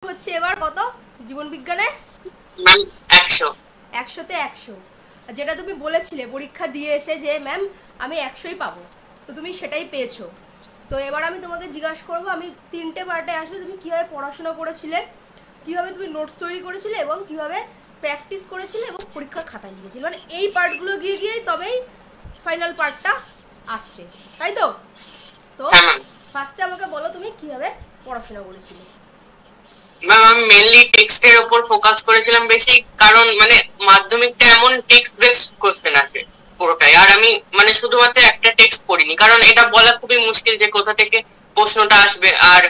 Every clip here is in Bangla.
হচ্ছে এবার কত জীবন বিজ্ঞানে? ম্যাম 100। 100-তে 100, যেটা তুমি বলেছিলে পরীক্ষা দিয়ে এসে যে ম্যাম আমি 100ই পাবো, তো তুমি সেটাই পেয়েছো। তো এবার আমি তোমাকে জিজ্ঞাসা করবো, আমি 3টে পার্টে আসবে, তুমি কীভাবে পড়াশোনা করেছিলে, কীভাবে তুমি নোটস তৈরি করেছিলে এবং কীভাবে প্র্যাকটিস করেছিলে এবং পরীক্ষার খাতায় লিখেছিলে, মানে এই পার্টগুলো গিয়ে গিয়েই তবেই ফাইনাল পার্টটা আসছে, তাই তো? তো হ্যাঁ ম্যাম। ফার্স্টে আমাকে বলো তুমি কীভাবে পড়াশোনা করেছিলে। ম্যাম আমি মেনলি টেক্সটের উপর ফোকাস করেছিলাম বেশি, কারণ মানে মাধ্যমিকটা এমন টেক্সট বেসড কোশ্চেন আছে পুরোটাই। আর আমি মানে শুধুমাত্র একটা টেক্সট পড়িনি, কারণ এটা বলা খুবই মুশকিল যে কোথা থেকে প্রশ্নটা আসবে। আর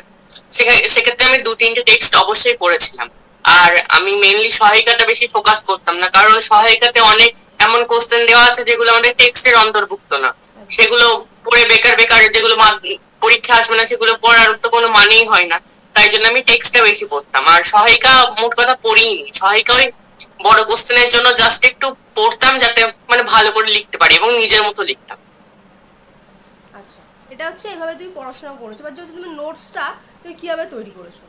সেক্ষেত্রে আমি 2-3টে টেক্সট অবশ্যই পড়েছিলাম। আর আমি মেনলি সহায়িকাটা বেশি ফোকাস করতাম না, কারণ সহায়িকাতে অনেক এমন কোশ্চেন দেওয়া আছে যেগুলো আমাদের টেক্সটের অন্তর্ভুক্ত না। সেগুলো পড়ে বেকার বেকার, যেগুলো পরীক্ষা আসবে না সেগুলো পড়ার তো কোনো মানেই হয় না। তাই জন্য আমি টেক্সটটা বেশি পড়তাম। আর সহায়িকা মোট কথা পড়িনি, সহায়িকা ওই বড় কোশ্চেনের জন্য জাস্ট একটু পড়তাম, যাতে মানে ভালো করে লিখতে পারি এবং নিজের মতো লিখতাম। আচ্ছা, এটা হচ্ছে এভাবে তুমি পড়াশোনা করেছো, বাট যদি তুমি নোটসটা তুমি কীভাবে তৈরি করেছো?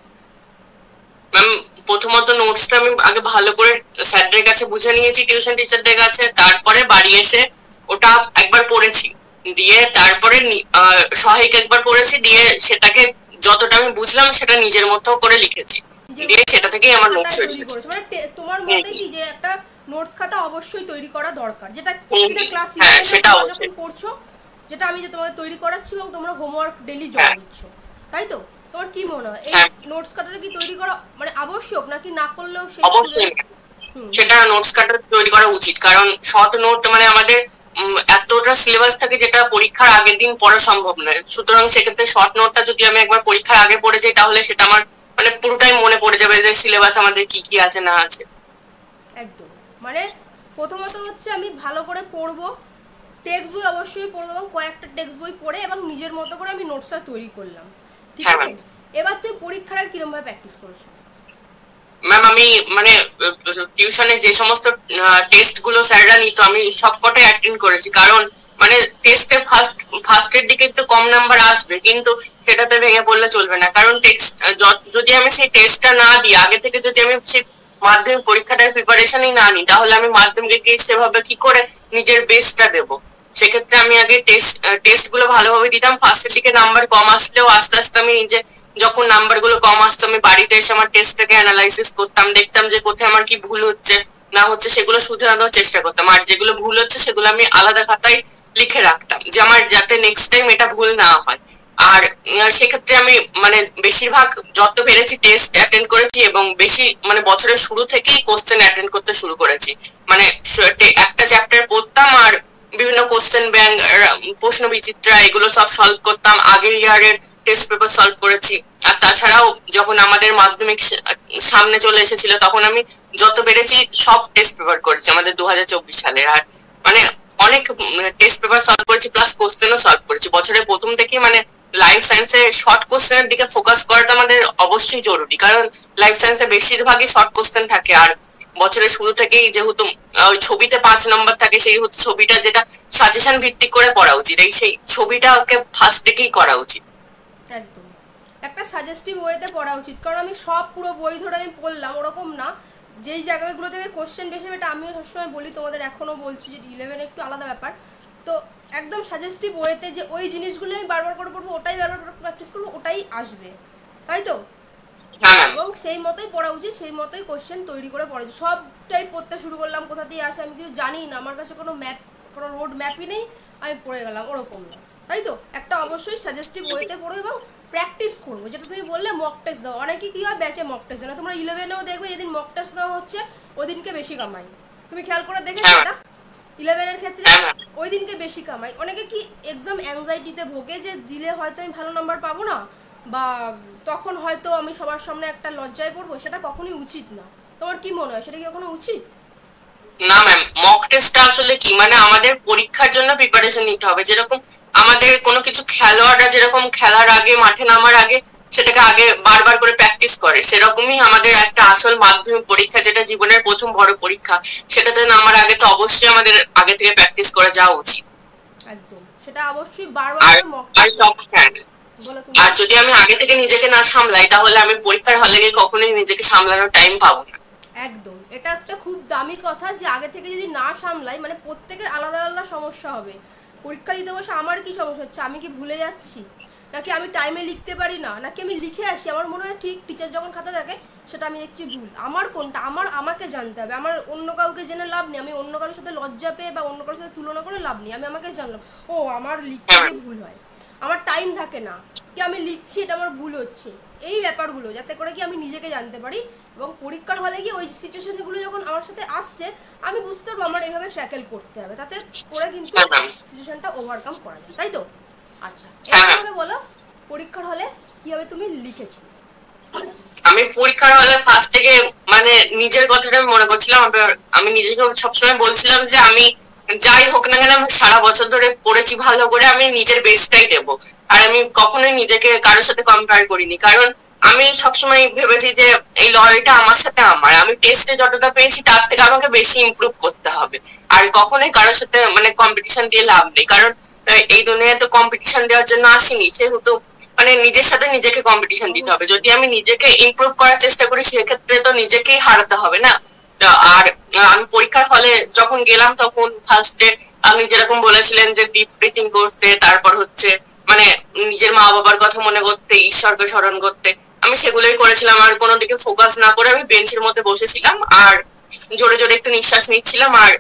ম্যাম প্রথমত নোটসটা আমি আগে ভালো করে স্যারদের কাছে বুঝে নিয়েছি, টিউশন টিচারদের কাছে। তারপরে বাড়ি এসে ওটা একবার পড়েছি, দিয়ে তারপরে সহায়িকা একবার পড়েছি, দিয়ে সেটাকে যতটা আমি বুঝলাম সেটা নিজের মতো করে লিখেছি, নিজের দিয়ে সেটা থেকেই আমার নোটস খাতায় তৈরি তৈরি হয়েছে। করেছো, মানে তোমার হুম মতে কি যে একটা নোটস খাতা অবশ্যই তৈরি করা দরকার, যেটা হুম কিনা হুম, ক্লাস হ্যাঁ 11-এ সেটা তোমরা যখন অবশ্যই। পড়ছো, যেটা আমি যে তোমাদের তৈরি করাচ্ছি এবং তোমরা হোমওয়ার্ক ডেলি জমা হ্যাঁ দিচ্ছ, তাই তো? তোমার কি মনে হয় এই হ্যাঁ নোটস খাতাটা কি তৈরি করা মানে আবশ্যক, নাকি না করলেও সেই অবশ্যই স্টুডেন্ট? ma'am। হুম হুম। সেটা নোটস কার্ড তৈরি করা উচিত, কারণ শর্ট নোট মানে আমাদের এতটা সিলেবাস থাকে যেটা পরীক্ষার আগের দিন পড়া সম্ভব নয়। সুতরাং সেক্ষেত্রে শর্ট নোটটা যদি আমি একবার পরীক্ষার আগে পড়ে যাই, তাহলে সেটা আমার মানে পুরোটাই মনে পড়ে যাবে যে সিলেবাস আমাদের কি কি আছে না আছে। একদম, মানে প্রথমত হচ্ছে আমি ভালো করে পড়বো, টেক্সট বই অবশ্যই পড়বো এবং কয়েকটা টেক্সট বই পড়ে এবং নিজের মতো করে আমি নোটসটা তৈরি করলাম, ঠিক হ্যাঁ আছে? ম্যাম। এবার তুই পরীক্ষার আগে কিরমভাবে প্র্যাকটিস করেছো? ম্যাম আমি মানে টিউশনে যে সমস্ত টেস্ট গুলো স্যাররা নিত আমি সবকটাই অ্যাটেন্ড করেছি, কারণ মানে টেস্টে ফার্স্টের দিকে একটু কম নাম্বার আসবে, কিন্তু সেটাতে ভেঙে পড়লে চলবে না। কারণ টেক্সট যদি আমি সেই টেস্টটা না দিই আগে থেকে, যদি আমি সেই মাধ্যমিক পরীক্ষাটার প্রিপারেশনই না নিই, তাহলে আমি মাধ্যমিকে সেভাবে কি করে নিজের বেস্টটা দেবো। সেক্ষেত্রে আমি আগে টেস্ট গুলো ভালোভাবে দিতাম। ফার্স্টের দিকে নাম্বার কম আসলেও আস্তে আস্তে আমি নিজে, যখন নাম্বার গুলো কম আসতো, আমি বাড়িতে এসে আমার টেস্টটাকে অ্যানালাইসিস করতাম, দেখতাম যে কোথায় আমার কি ভুল হচ্ছে না হচ্ছে, সেগুলো শুধরানোর চেষ্টা করতাম। আর যেগুলো ভুল হচ্ছে সেগুলো আমি আলাদা খাতায় লিখে রাখতাম, যে আমার যাতে নেক্সট টাইম এটা ভুল না হয়। আর সেক্ষেত্রে আমি মানে বেশিরভাগ যত পেরেছি টেস্ট অ্যাটেন্ড করেছি, এবং বেশি মানে বছরের শুরু থেকেই কোশ্চেন অ্যাটেন্ড করতে শুরু করেছি। মানে একটা চ্যাপ্টার পড়তাম আর বিভিন্ন কোশ্চেন ব্যাংক, প্রশ্ন বিচিত্রা, এগুলো সব সলভ করতাম। আগের ইয়ারের টেস্ট পেপার সলভ করেছি। আর তাছাড়াও যখন আমাদের মাধ্যমিক সামনে চলে এসেছিল, তখন আমি যত পেরেছি সব টেস্ট পেপার করেছি আমাদের 2024 সালের। আর মানে অনেক টেস্ট পেপার সলভ করেছি, প্লাস কোশ্চেনও সলভ করেছি বছরের প্রথম থেকে। মানে লাইফ সায়েন্সে শর্ট কোশ্চেনের দিকে ফোকাস করাটা আমাদের অবশ্যই জরুরি, কারণ লাইফ সায়েন্সে বেশিরভাগই শর্ট কোশ্চেন থাকে। আর বছরের শুরু থেকেই যেহেতু ওই ছবিতে 5 নম্বর থাকে, সেই হচ্ছে ছবিটা যেটা সাজেশন ভিত্তিক করে পড়া উচিত, এই সেই ছবিটাকে ফার্স্ট থেকেই করা উচিত। একদম, একটা সাজেস্টিভ ওয়েতে পড়া উচিত, কারণ আমি সব পুরো বই ধরে আমি পড়লাম ওরকম না। যেই জায়গাগুলো থেকে কোশ্চেন বেশি, এটা আমিও সবসময় বলি, তোমাদের এখনও বলছি যে 11 একটু আলাদা ব্যাপার। তো একদম সাজেস্টিভ ওয়েতে যে ওই জিনিসগুলো আমি বারবার করে পড়বো, ওটাই বারবার করে প্র্যাকটিস করবো, ওটাই আসবে, তাই তো? হ্যাঁ ম্যাম। এবং সেই মতোই পড়া উচিত, সেই মতোই কোশ্চেন তৈরি করে পড়া উচিত। সবটাই পড়তে শুরু করলাম, কোথা দিয়ে আসে আমি কিছু জানি না, আমার কাছে কোনো ম্যাপ, কোনো রোড ম্যাপই নেই, আমি পড়ে গেলাম, ওরকম না, তাই তো? একটা অবশ্যই সাজেস্টিভ ওয়েতে পড়ো এবং প্র্যাকটিস করবো, যেটা তুমি বললে মক টেস্ট দাও। অনেকে কী হয় ব্যাচে মক টেস্ট না, তোমরা 11-এও দেখবে যেদিন মক টেস্ট দেওয়া হচ্ছে ওদিনকে বেশি কামাই। তুমি খেয়াল করে দেখেছো হ্যাঁ এটা? 11-এর ক্ষেত্রে হ্যাঁ ম্যাম। ওই দিনকে বেশি কামাই। অনেকে কি এক্সাম অ্যাংজাইটিতে ভোগে, যে দিলে হয়তো আমি ভালো নাম্বার পাবো না, বা তখন হয়তো আমি সবার সামনে একটা লজ্জায় পড়বো, সেটা কখনোই উচিত না। তোমার কি মনে হয়, সেটা কি কখনো উচিত? না ম্যাম, মক টেস্টটা আসলে কি, মানে আমাদের পরীক্ষার জন্য প্রিপারেশন নিতে হবে। যেরকম আমাদের কোনো কিছু খেলোয়াড়রা যেরকম খেলার আগে, মাঠে নামার আগে সেটাকে আগে বারবার করে প্র্যাকটিস করে, সেরকমই আমাদের একটা আসল মাধ্যমিক পরীক্ষা, যেটা জীবনের প্রথম বড় পরীক্ষা, সেটাতে নামার আগে তো অবশ্যই আমাদের আগে থেকে প্র্যাকটিস করে যাওয়া উচিত। একদম, সেটা অবশ্যই বারবার আর করে মক আর টেস্ট। সব, হ্যাঁ বলো তুমি। আর যদি আমি আগে থেকে নিজেকে না সামলাই তাহলে আমি পরীক্ষার হলে গিয়ে কখনোই নিজেকে সামলানোর টাইম পাবো না। একদম, এটা একটা খুব দামি কথা যে আগে থেকে যদি না সামলাই, মানে প্রত্যেকের আলাদা আলাদা সমস্যা হবে। পরীক্ষা দিতে বসে আমার কি সমস্যা হচ্ছে, আমি কি ভুলে যাচ্ছি, নাকি আমি টাইমে লিখতে পারি না, নাকি আমি লিখে আসি আমার মনে হয় ঠিক, টিচার যখন খাতা থাকে সেটা আমি দেখছি ভুল। আমার কোনটা, আমাকে জানতে হবে। আমার অন্য কাউকে জেনে লাভ নেই, আমি অন্য কারোর সাথে লজ্জা পেয়ে বা অন্য কারোর সাথে তুলনা করে লাভ নেই। আমি আমাকে জানলাম, ও আমার লিখতে হ্যাঁ গিয়ে ভুল হয়, আমার টাইম থাকে না, কি আমি লিখছি এটা আমার ভুল হচ্ছে। এই ব্যাপারগুলো যাতে করে কি আমি নিজেকে জানতে পারি, এবং পরীক্ষার হলে গিয়ে ওই সিচুয়েশনগুলো যখন আমার সাথে আসছে আমি বুঝতে পারবো আমার এইভাবে ট্র্যাকেল করতে হবে, তাতে করে কিন্তু হ্যাঁ ম্যাম। সিচুয়েশনটা ওভারকাম করা যায়, তাই তো? আচ্ছা, হ্যাঁ এবার ম্যাম। আমাকে বলো পরীক্ষার হলে কিভাবে তুমি লিখেছি। আমি পরীক্ষার হলে ফার্স্ট থেকে মানে নিজের কথাটা আমি মনে করছিলাম। আমি নিজেকে সবসময় বলছিলাম যে আমি যাই হোক না কেন আমি সারা বছর ধরে পড়েছি ভালো করে, আমি নিজের বেস্টটাই দেবো। আর আমি কখনোই নিজেকে কারোর সাথে কম্পেয়ার করিনি, কারণ আমি সবসময় ভেবেছি যে এই লড়াইটা আমার সাথে আমার, আমি টেস্টে যতটা পেয়েছি তার থেকে আমাকে বেশি ইমপ্রুভ করতে হবে। আর কখনোই কারোর সাথে মানে কম্পিটিশন দিয়ে লাভ নেই, কারণ এই দুনিয়ায় তো কম্পিটিশন দেওয়ার জন্য আসিনি, সেহেতু মানে নিজের সাথে নিজেকে কম্পিটিশন দিতে হবে। যদি আমি নিজেকে ইমপ্রুভ করার চেষ্টা করি সেক্ষেত্রে তো নিজেকেই হারাতে হবে না। আর আমি পরীক্ষার হলে যখন গেলাম তখন ফার্স্টে আপনি যেরকম বলেছিলেন যে ডিপ ব্রিথিং করতে, তারপর হচ্ছে মানে নিজের মা বাবার কথা মনে করতে, ঈশ্বরকে স্মরণ করতে, আমি সেগুলোই করেছিলাম। আর কোনো দিকে ফোকাস না করে আমি বেঞ্চের মধ্যে বসেছিলাম আর জোরে জোরে একটু নিঃশ্বাস নিচ্ছিলাম আর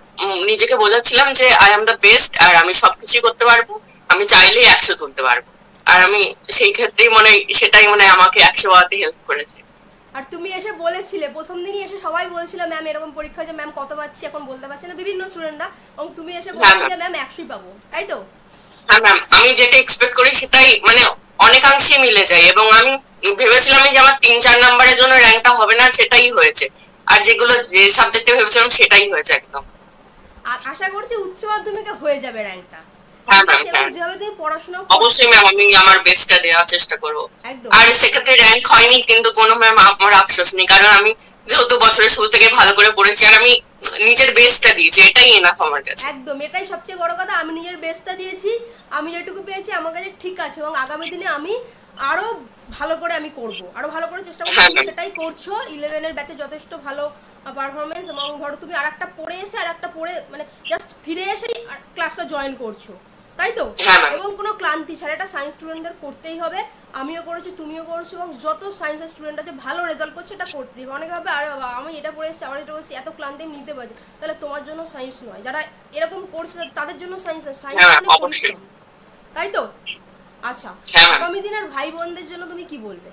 নিজেকে বোঝাচ্ছিলাম যে আই এম দ্য বেস্ট, আর আমি সবকিছুই করতে পারবো, আমি চাইলেই 100 তুলতে পারবো। আর আমি সেই ক্ষেত্রেই মনে সেটাই মনে আমাকে 100 হওয়াতে হেল্প করেছে। আর তুমি এসে বলেছিলে প্রথম দিনই এসে সবাই বলছিল ম্যাম এরকম পরীক্ষা হচ্ছে, ম্যাম কত পাচ্ছি এখন বলতে পারছি না, বিভিন্ন স্টুডেন্টরা, এবং তুমি এসে হ্যাঁ ম্যাম। বলেছিলে ম্যাম 100 পাবো, তাই তো? হ্যাঁ ম্যাম, আমি যেটা এক্সপেক্ট করি সেটাই মানে অনেকাংশেই মিলে যায়, এবং আমি ভেবেছিলাম যে আমার 3-4 নাম্বারের জন্য র্যাঙ্কটা হবে না, সেটাই হয়েছে। আর যেগুলো যে সাবজেক্টে ভেবেছিলাম সেটাই হয়েছে একদম। আশা করছি উচ্চ মাধ্যমিকে হয়ে যাবে র্যাঙ্কটা, হ্যাঁ ঠিক ম্যাম। আছে? এবং হ্যাঁ যেভাবে তুমি পড়াশোনা করছো, অবশ্যই ম্যাম, আমি আমার বেস্টটা দেওয়ার চেষ্টা করবো। একদম আর সেক্ষেত্রে র্যাঙ্ক হয়নি কিন্তু কোনো ম্যাম আমার আফসোস নেই, কারণ আমি যেহেতু বছরের শুরু থেকে ভালো করে পড়েছি আর আমি নিজের বেস্টটা দিয়েছি, এটাই এনাফ আমার কাছে। একদম, এটাই সবচেয়ে বড় কথা। আমি নিজের বেস্টটা দিয়েছি, আমি যেটুকু পেয়েছি আমার কাছে ঠিক আছে, এবং আগামী দিনে আমি আরো ভালো করে আমি করব, আরো ভালো করে চেষ্টা করবো। হ্যাঁ তুমি ম্যাম। সেটাই করছো, 11-এর ব্যাচে যথেষ্ট ভালো পারফরমেন্স, এবং ধরো তুমি আরেকটা পড়ে এসে আরেকটা পড়ে মানে জাস্ট ফিরে এসেই ক্লাসটা জয়েন করছো, তাই তো? হ্যাঁ ম্যাম। এবং কোনো ক্লান্তি ছাড়া, এটা সায়েন্স স্টুডেন্টদের করতেই হবে। আমিও করেছি, তুমিও করছো, এবং যত সায়েন্সের স্টুডেন্ট আছে ভালো রেজাল্ট করছে এটা করতেই হবে। অনেকে ভাবে আরে বাবা আমি এটা পড়ে এসেছি আবার এটা পড়েছি, এত ক্লান্তি আমি নিতে পারছি, তাহলে তোমার জন্য সায়েন্স নয়। যারা এরকম করছে তাদের জন্য সায়েন্স, সায়েন্স হ্যাঁ মানে অবশ্যই। পরিশ্রম, তাই তো? আচ্ছা, হ্যাঁ ম্যাম। আগামী দিনের ভাই বোনদের জন্য তুমি কি বলবে?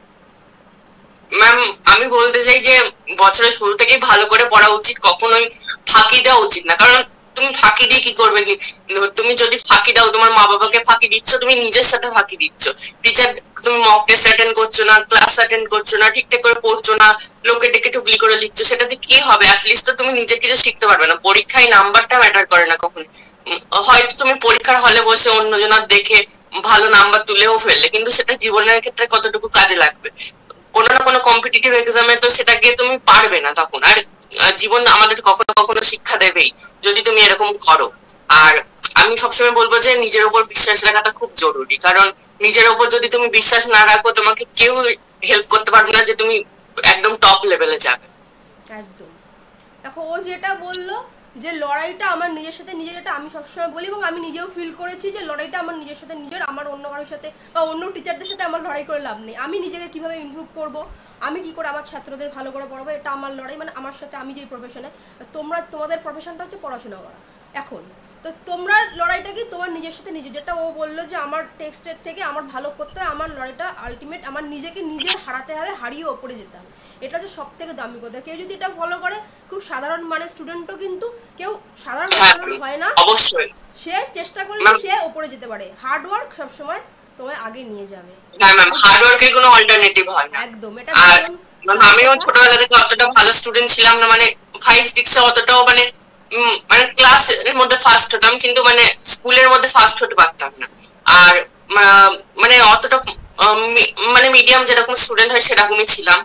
ম্যাম, আমি বলতে চাই যে বছরের শুরু থেকেই ভালো করে পড়া উচিত, কখনোই ফাঁকি দেওয়া উচিত না। কারণ তুমি ফাঁকি দিয়ে কি করবে? তুমি যদি ফাঁকি দাও তোমার মা বাবাকে ফাঁকি দিচ্ছ, তুমি নিজের সাথে ফাঁকি দিচ্ছ। টিচার, তুমি মক টেস্ট অ্যাটেন্ড করছো না, ক্লাস অ্যাটেন্ড করছো না, ঠিকঠাক করে পড়ছো না, লোকের দিকে টুকলি করে লিখছো, সেটাতে কি হবে? অ্যাটলিস্ট তো তুমি নিজে কিছু শিখতে পারবে না। পরীক্ষায় নাম্বারটা ম্যাটার করে না কখনো। হয়তো তুমি পরীক্ষার হলে বসে অন্যজনের দেখে ভালো নাম্বার তুলেও ফেললে, কিন্তু সেটা জীবনের ক্ষেত্রে কতটুকু কাজে লাগবে? কোনো না কোনো কম্পিটিটিভ এক্সামে তো সেটাকে তুমি পারবে না তখন। আর জীবন আমাদের কখনো কখনো শিক্ষা দেবেই যদি তুমি এরকম করো। আর আমি সবসময় বলবো যে নিজের উপর বিশ্বাস রাখাটা খুব জরুরি, কারণ নিজের উপর যদি তুমি বিশ্বাস না রাখো তোমাকে কেউ হেল্প করতে পারবে না যে তুমি একদম টপ লেভেলে যাবে। একদম, দেখো ও যেটা বললো যে লড়াইটা আমার নিজের সাথে নিজের, এটা আমি সবসময় বলি, এবং আমি নিজেও ফিল করেছি যে লড়াইটা আমার নিজের সাথে নিজের, আমার অন্য কারোর সাথে বা অন্য টিচারদের সাথে আমার লড়াই করে লাভ নেই। আমি নিজেকে কীভাবে ইমপ্রুভ করব, আমি কী করে আমার ছাত্রদের ভালো করে পড়াবো, এটা আমার লড়াই। মানে আমার সাথে আমি যেই প্রফেশনে, তোমাদের প্রফেশনটা হচ্ছে পড়াশোনা করা এখন, তো তোমরা লড়াইটা কি তোমার নিজের সাথে নিজে, যেটা ও বললো যে আমার টেক্সটের থেকে আমার ভালো করতে হয়, আমার লড়াইটা আলটিমেট আমার নিজেকে নিজে হারাতে হবে, হারিয়ে ওপরে যেতে হবে। এটা হচ্ছে সব থেকে দামি কথা। কেউ যদি এটা ফলো করে, খুব সাধারণ মানে স্টুডেন্টও কিন্তু কেউ সাধারণ হ্যাঁ হয় না, অবশ্যই। সে চেষ্টা করলে সে ওপরে যেতে পারে। হার্ড ওয়ার্ক সবসময় তোমায় আগে নিয়ে যাবে। হ্যাঁ ম্যাম, হার্ড ওয়ার্কের কোনো অল্টারনেটিভ হয় না। একদম, এটা আর ভীষণ আমিও ছোটবেলা থেকে অতটা ভালো স্টুডেন্ট ছিলাম না, মানে 5-6 অতটাও মানে মানে ক্লাস এর মধ্যে ফার্স্ট হতাম, কিন্তু মানে স্কুলের মধ্যে ফার্স্ট হতে পারতাম না। আর মানে অতটা মানে মিডিয়াম যেরকম স্টুডেন্ট হয় সেরকমই ছিলাম।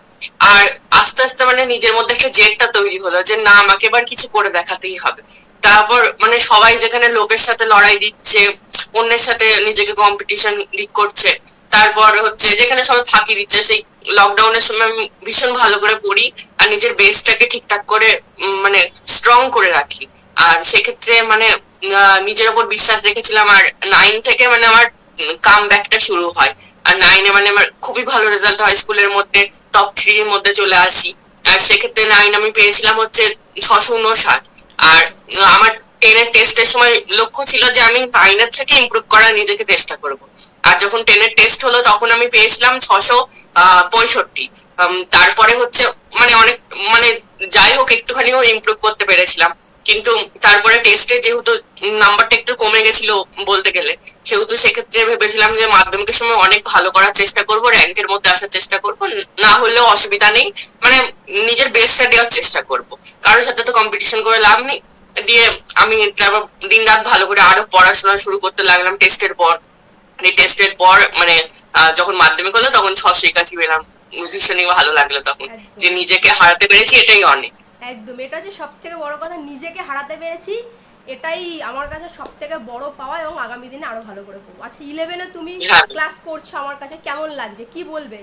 আর আস্তে আস্তে মানে নিজের মধ্যে একটা জেদটা তৈরি হলো যে না, আমাকে এবার কিছু করে দেখাতেই হবে। তারপর মানে সবাই যেখানে লোকের সাথে লড়াই দিচ্ছে, অন্যের সাথে নিজেকে কম্পিটিশন লিক করছে, তারপর হচ্ছে যেখানে সবাই ফাঁকি দিচ্ছে, সেই লকডাউনের সময় আমি ভীষণ ভালো করে পড়ি আর নিজের বেসটাকে ঠিকঠাক করে মানে স্ট্রং করে রাখি। আর সেক্ষেত্রে মানে নিজের ওপর বিশ্বাস রেখেছিলাম। আর 9 থেকে মানে আমার কাম ব্যাকটা শুরু হয়। আর 9-এ মানে আমার খুবই ভালো রেজাল্ট হয়, স্কুলের মধ্যে টপ 3 এর মধ্যে চলে আসি। আর সেক্ষেত্রে 9 আমি পেয়েছিলাম হচ্ছে 659। আর আমার 10-এর টেস্টের সময় লক্ষ্য ছিল যে আমি 9-এর থেকে ইমপ্রুভ করার নিজেকে চেষ্টা করব। আর যখন 10-এর টেস্ট হলো তখন আমি পেয়েছিলাম 665। তারপরে হচ্ছে মানে অনেক মানে যাই হোক একটুখানিও ইমপ্রুভ করতে পেরেছিলাম। কিন্তু তারপরে টেস্টে যেহেতু নাম্বারটা একটু কমে গেছিল বলতে গেলে, সেহেতু সেক্ষেত্রে ভেবেছিলাম যে মাধ্যমিকের সময় অনেক ভালো করার চেষ্টা করব, র্যাঙ্কের মধ্যে আসার চেষ্টা করব, না হলেও অসুবিধা নেই, মানে নিজের বেস্টটা দেওয়ার চেষ্টা করব, কারোর সাথে তো কম্পিটিশন করে লাভ নেই। দিয়ে আমি তারপর দিন রাত ভালো করে আরো পড়াশোনা শুরু করতে লাগলাম টেস্টের পর। টেস্টের পর মানে যখন মাধ্যমিক হলো তখন 681 পেলাম, ভীষণই ভালো লাগলো তখন, যে নিজেকে হারাতে পেরেছি, এটাই অনেক। একদম, এটা যে সব থেকে বড় কথা, নিজেকে হারাতে পেরেছি, এটাই আমার কাছে সব থেকে বড় পাওয়া, এবং আগামী দিনে আরো ভালো করে করবো। আচ্ছা, 11-এ তুমি ক্লাস করছো, আমার কাছে কেমন লাগছে, কি বলবে?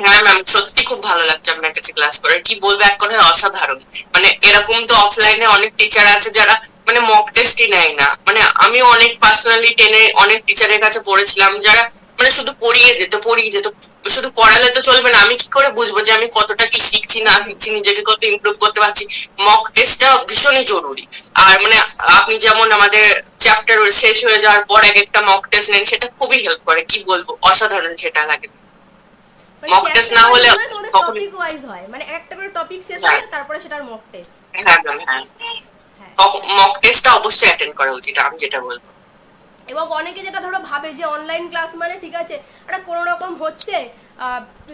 হ্যাঁ ম্যাম, সত্যি খুব ভালো লাগছে আপনার কাছে ক্লাস করে, কি বলবো, এক কথায় অসাধারণ। মানে এরকম তো অফলাইনে অনেক টিচার আছে যারা মানে মক টেস্টই নেয় না। মানে আমিও অনেক পার্সোনালি 10-এ অনেক টিচারের কাছে পড়েছিলাম যারা মানে শুধু পড়িয়ে যেত, শুধু পড়ালে তো চলবে না, আমি কি করে বুঝবো যে আমি কতটা কি শিখছি না শিখছি, নিজেকে কত ইমপ্রুভ করতে পারছি। মক টেস্টটা ভীষণই জরুরি। আর মানে আপনি যেমন আমাদের চ্যাপ্টার শেষ হয়ে যাওয়ার পর এক একটা মক টেস্ট নেন, সেটা খুবই হেল্প করে, কি বলবো, অসাধারণ সেটা লাগে। মক টেস্ট না হলে টপিক ওয়াইজ হয়, মানে একটা করে টপিক শেষ হয়, তারপরে সেটার মক টেস্ট। হ্যাঁ হ্যাঁ, মক টেস্টটা অবশ্যই অ্যাটেন্ড করা উচিত, আমি যেটা বলবো। এবং অনেকে যেটা ধরো ভাবে যে অনলাইন ক্লাস মানে ঠিক আছে, এটা কোনো রকম হচ্ছে,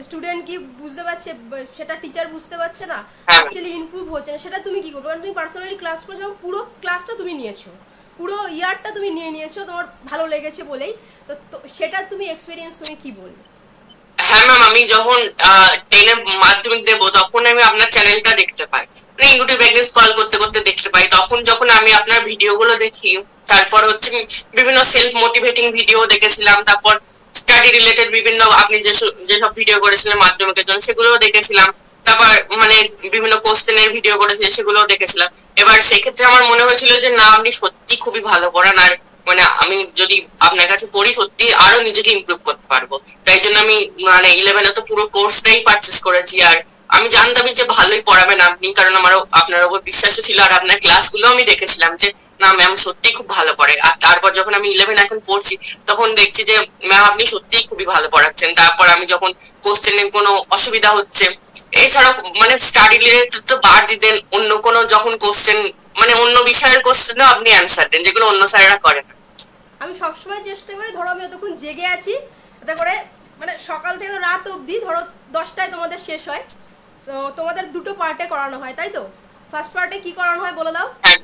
স্টুডেন্ট কি বুঝতে পারছে সেটা টিচার বুঝতে পারছে না, অ্যাকচুয়ালি ইমপ্রুভ হচ্ছে না, সেটা তুমি কি করবে? কারণ তুমি পার্সোনালি ক্লাস করছো এবং পুরো ক্লাসটা তুমি নিয়েছো, পুরো ইয়ারটা তুমি নিয়েছো, তোমার ভালো লেগেছে বলেই তো সেটা তুমি এক্সপিরিয়েন্স, তুমি কি বলবে? হ্যাঁ ম্যাম, আমি যখন 10-এ মাধ্যমিক দেবো তখন আমি আপনার চ্যানেলটা দেখতে পাই, মানে ইউটিউবে স্ক্রল করতে করতে দেখতে পাই। তখন যখন আমি আপনার ভিডিওগুলো দেখি, তারপর হচ্ছে বিভিন্ন সেলফ মোটিভেটিং ভিডিও দেখেছিলাম, তারপর স্টাডি রিলেটেড বিভিন্ন আপনি যেসব ভিডিও করেছিলেন মাধ্যমিকের জন্য সেগুলোও দেখেছিলাম, তারপর মানে বিভিন্ন কোশ্চেনের ভিডিও করেছিলেন সেগুলোও দেখেছিলাম। এবার সেক্ষেত্রে আমার মনে হয়েছিল যে না, আপনি সত্যি খুবই ভালো পড়ান, আর মানে আমি যদি আপনার কাছে পড়ি সত্যি আরো নিজেকে ইমপ্রুভ করতে পারবো। তাই জন্য আমি মানে 11-এ তো পুরো কোর্সটাই পারচেস করেছি। আর আমি জানতামই যে ভালোই পড়াবেন আপনি, কারণ আমারও আপনার উপর বিশ্বাসও ছিল, আর আপনার ক্লাসগুলো আমি দেখেছিলাম যে না ম্যাম সত্যি খুব ভালো পড়ে। আর তারপর যখন আমি 11 এখন পড়ছি তখন দেখছি যে ম্যাম আপনি সত্যিই খুবই ভালো পড়াচ্ছেন। তারপর আমি যখন কোশ্চেনে কোনো অসুবিধা হচ্ছে, এছাড়াও মানে স্টাডি রিলেটেড তো বাদ দিতেন, অন্য কোনো যখন কোশ্চেন মানে অন্য বিষয়ের কোশ্চেনও আপনি অ্যান্সার দেন, যেগুলো অন্য স্যারেরা করেন। আমি সবসময় চেষ্টা করি, ধরো আমি যতক্ষণ জেগে আছি তাতে করে মানে সকাল থেকে রাত অবধি, ধরো 10টায় তোমাদের শেষ হয়, তো তোমাদের দুটো পার্টে করানো হয়, তাই তো? ফার্স্ট পার্টে কি করানো হয় বলে দাও। হ্যাঁ,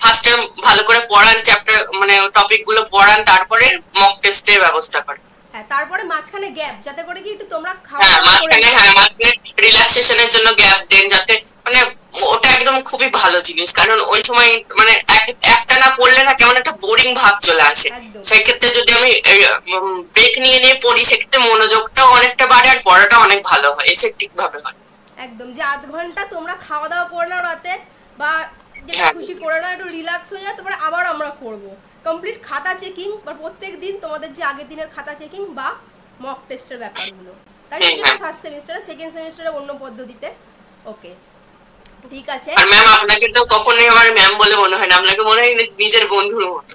ফার্স্টে ভালো করে পড়ান, চ্যাপ্টার মানে টপিক গুলো পড়ান, তারপরে মক টেস্টের ব্যবস্থা করেন। হ্যাঁ, তারপরে মাঝখানে গ্যাপ, যাতে করে কি একটু তোমরা হ্যাঁ মাঝখানে রিল্যাক্সেশনের জন্য গ্যাপ দেন, যাতে মানে ওটা একদম খুবই ভালো জিনিস। কারণ ওই সময় মানে একটা না পড়লে না কেমন একটা বোরিং ভাব চলে আসে। সেক্ষেত্রে যদি আমি ব্রেক নিয়ে নিয়ে পড়ি, সেক্ষেত্রে মনোযোগটাও অনেকটা বাড়ে আর পড়াটা অনেক ভালো হয়, এফেক্টিভ ভাবে হয়। একদম, যে আধ ঘন্টা তোমরা খাওয়া দাওয়া করে নাও রাতে, বা যেটা খুশি করে নাও, একটু রিল্যাক্স হয়ে যায়, তারপরে আবার আমরা করবো কমপ্লিট খাতা চেকিং, বা প্রত্যেক দিন তোমাদের যে আগের দিনের খাতা চেকিং বা মক টেস্টের ব্যাপারগুলো, তাই না? ফার্স্ট সেমিস্টারে, সেকেন্ড সেমিস্টারে অন্য পদ্ধতিতে। ওকে, ঠিক আছে। আর ম্যাম আপনাকে তো কখনোই আমার ম্যাম বলে মনে হয় না, আপনাকে মনে হয় নিজের বন্ধুর মতো।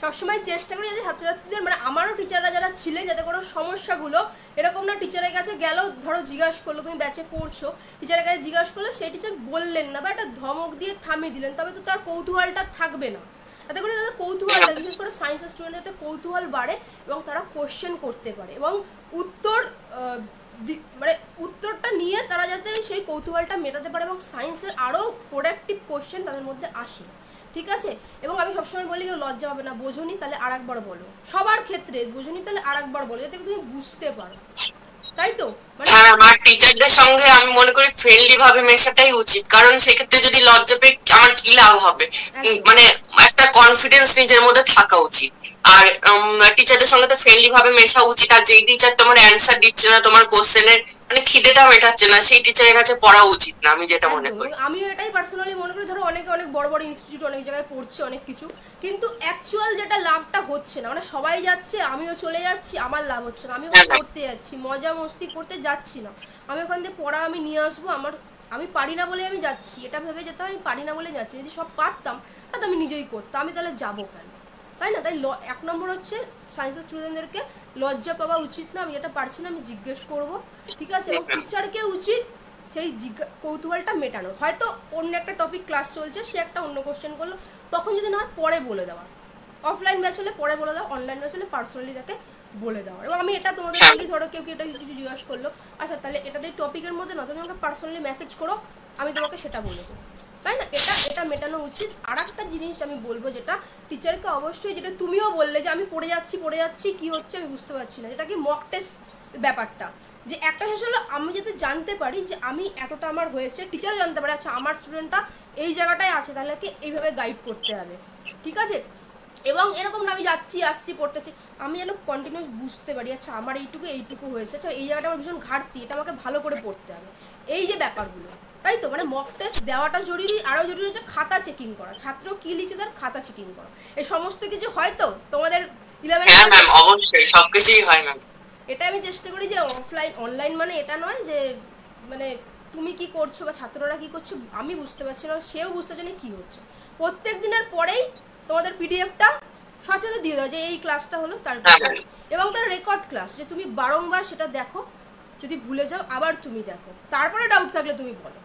সবসময় চেষ্টা করি যে ছাত্রছাত্রীদের, মানে আমারও টিচাররা যারা ছিলেন, যাতে কোনো সমস্যাগুলো এরকম না, টিচারের কাছে গেল, ধরো জিজ্ঞাসা করলো, তুমি ব্যাচে পড়ছো, টিচারের কাছে জিজ্ঞাসা করলো, সেই টিচার বললেন না বা একটা ধমক দিয়ে থামিয়ে দিলেন, তবে তো তার কৌতূহলটা থাকবে না। তাতে করে তাদের কৌতূহলটা, বিশেষ করে সায়েন্সের স্টুডেন্ট, যাতে কৌতূহল বাড়ে এবং তারা কোশ্চেন করতে পারে, এবং উত্তর মানে উত্তরটা নিয়ে তারা যাতে সেই কৌতূহলটা মেটাতে পারে, এবং সায়েন্সের আরও প্রোডাক্টিভ কোশ্চেন তাদের মধ্যে আসে, ঠিক আছে? এবং আমি সবসময় বলি কেউ লজ্জা হবে না, বোঝনি তাহলে আরেকবার বলো, সবার ক্ষেত্রে বোঝনি তাহলে আরেকবার বলো, যাতে তুমি বুঝতে পারো, তাই তো? মানে আমার টিচারদের সঙ্গে আমি মনে করি ফ্রেন্ডলি ভাবে মেশাটাই উচিত, কারণ সেক্ষেত্রে যদি লজ্জা পেয়ে আমার কি লাভ হবে? মানে একটা কনফিডেন্স নিজের মধ্যে থাকা উচিত, আর টিচারদের সঙ্গে তো ফ্রেন্ডলি ভাবে মেশা উচিত। আর যেই টিচার তোমার অ্যান্সার দিচ্ছে না, তোমার কোশ্চেনের মানে খিদেটা মেটাচ্ছে না, সেই টিচারের কাছে পড়া উচিত না, আমি যেটা মনে একদম, করি। আমিও এটাই পার্সোনালি মনে করি। ধরো অনেকে অনেক বড় বড় ইনস্টিটিউট অনেক জায়গায় পড়ছে অনেক কিছু, কিন্তু অ্যাকচুয়াল যেটা লাভটা হচ্ছে না, মানে সবাই যাচ্ছে আমিও চলে যাচ্ছি, আমার লাভ হচ্ছে না। আমি ওখানে পড়তে যাচ্ছি, মজা মস্তি করতে যাচ্ছি না, আমি ওখান থেকে পড়া আমি নিয়ে আসবো। আমি পারি না বলে আমি যাচ্ছি, এটা ভেবে যেতে হয় আমি পারি না বলে যাচ্ছি। যদি সব পারতাম তাহলে আমি নিজেই করতাম, আমি তাহলে যাবো কেন, তাই না? তাই এক নম্বর হচ্ছে সায়েন্সের স্টুডেন্টদেরকে লজ্জা পাওয়া উচিত না, আমি এটা পারছি না আমি জিজ্ঞেস করব, ঠিক আছে? এবং টিচারকে উচিত সেই কৌতূহলটা মেটানো। হয়তো অন্য একটা টপিক ক্লাস চলছে, সে একটা অন্য কোশ্চেন করলো, তখন যদি না পরে বলে দেওয়া, অফলাইন ব্যাচ হলে পরে বলে দাও, অনলাইন ব্যাচ হলে পার্সোনালি তাকে বলে দেওয়া। এবং আমি এটা তোমাদের বলি, ধরো কেউ এটা কিছু জিজ্ঞাসা করলো, আচ্ছা তাহলে এটাতে টপিকের মধ্যে না, তুমি আমাকে পার্সোনালি মেসেজ করো, আমি তোমাকে সেটা বলে দেবো, তাই না? এটা এটা মেটানো উচিত। আর একটা জিনিস আমি বলবো, যেটা টিচারকে অবশ্যই, যেটা তুমিও বললে যে আমি পড়ে যাচ্ছি কি হচ্ছে আমি বুঝতে পারছি না, যেটা কি মক টেস্ট ব্যাপারটা, যে একটা শেষ হলো আমি যাতে জানতে পারি যে আমি এতটা আমার হয়েছে, টিচারও জানতে পারে আচ্ছা আমার স্টুডেন্টটা এই জায়গাটায় আছে, তাহলে কি এইভাবে গাইড করতে হবে, ঠিক আছে? এবং এরকম না আমি যাচ্ছি আসছি পড়তেছি, আমি যেন কন্টিনিউস বুঝতে পারি আচ্ছা আমার এইটুকু হয়েছে, আচ্ছা এই জায়গাটা আমার ভীষণ ঘাটতি, এটা আমাকে ভালো করে পড়তে হবে, এই যে ব্যাপারগুলো, তাই তো? মানে মক টেস্ট দেওয়াটা জরুরি, আরও জরুরি হচ্ছে খাতা চেকিং করা, ছাত্র কী লিখে তার খাতা চেকিং করা, এই সমস্ত কিছু হয়তো তোমাদের 11। হ্যাঁ ম্যাম, অবশ্যই সবকিছুই হয় ম্যাম। এটা আমি চেষ্টা করি যে অনলাইন মানে এটা নয় যে মানে তুমি কি করছো বা ছাত্ররা কি করছো আমি বুঝতে পারছি না, সেও বুঝতে পারছে না কী হচ্ছে, প্রত্যেক দিনের পরেই তোমাদের পিডিএফটা সাথে সাথে দিয়ে দাও যে এই ক্লাসটা হলো তারপর, এবং তার রেকর্ড ক্লাস, যে তুমি বারংবার সেটা দেখো, যদি ভুলে যাও আবার তুমি দেখো, তারপরে ডাউট থাকলে তুমি বলো,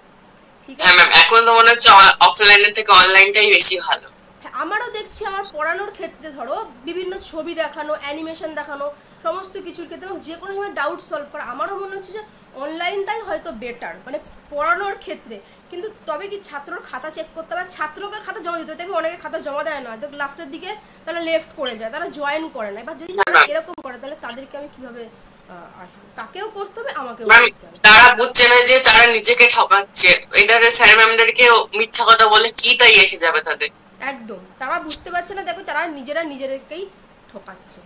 ঠিক হ্যাঁ আছে? ম্যাম, এখন তো মনে হচ্ছে অফলাইনের থেকে অনলাইনটাই বেশি ভালো। হ্যাঁ, আমারও দেখছি আমার পড়ানোর ক্ষেত্রে ধরো বিভিন্ন ছবি দেখানো, অ্যানিমেশন দেখানো, সমস্ত কিছুর ক্ষেত্রে, এবং যে কোনো সময় ডাউট সলভ করা, আমারও মনে হচ্ছে যে অনলাইনটাই হয়তো বেটার মানে পড়ানোর ক্ষেত্রে। কিন্তু তবে কি ছাত্রর খাতা চেক করতে হবে, ছাত্রকে খাতা জমা দিতে হবে, অনেকে খাতা জমা দেয় না, তো লাস্টের দিকে তারা লেফট করে যায়, তারা জয়েন করে না। এবার যদি তারা এরকম করে তাহলে তাদেরকে আমি কীভাবে আসবো, তাকেও করতে হবে আমাকেও করতে হবে। তারা বুঝছে না যে তারা নিজেকে ঠকাচ্ছে, এটারে স্যার ম্যামদেরকে মিথ্যা কথা বলে কি তাই এসে যাবে তাদের। একদম, তারা বুঝতে পারছে না, দেখো তারা নিজেদেরকেই ঠকাচ্ছে।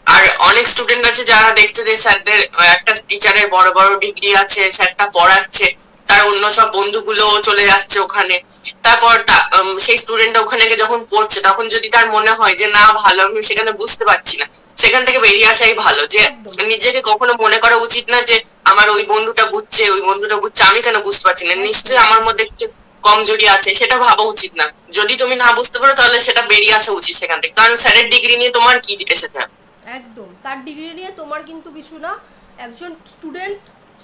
আর অনেক স্টুডেন্ট আছে যারা দেখছে যে স্যারদের একটা টিচারের বড় বড় ডিগ্রি আছে, স্যারটা পড়াচ্ছে, তার অন্য সব বন্ধুগুলো চলে যাচ্ছে ওখানে, তারপর সেই স্টুডেন্টটা ওখানে যখন পড়ছে তখন যদি তার মনে হয় যে না ভালো আমি সেখানে বুঝতে পারছি না, সেখান থেকে বেরিয়ে আসাই ভালো। যে নিজেকে কখনো মনে করা উচিত না যে আমার ওই বন্ধুটা বুঝছে আমি কেন বুঝতে পারছি না, নিশ্চয়ই আমার মধ্যে কিছু কমজোরি আছে, সেটা ভাবা উচিত না। যদি তুমি না বুঝতে পারো তাহলে সেটা বেরিয়ে আসা উচিত সেখান থেকে, কারণ স্যারের ডিগ্রি নিয়ে তোমার কি এসেছে। একদম, তার ডিগ্রি নিয়ে তোমার কিন্তু কিছু না। একজন স্টুডেন্ট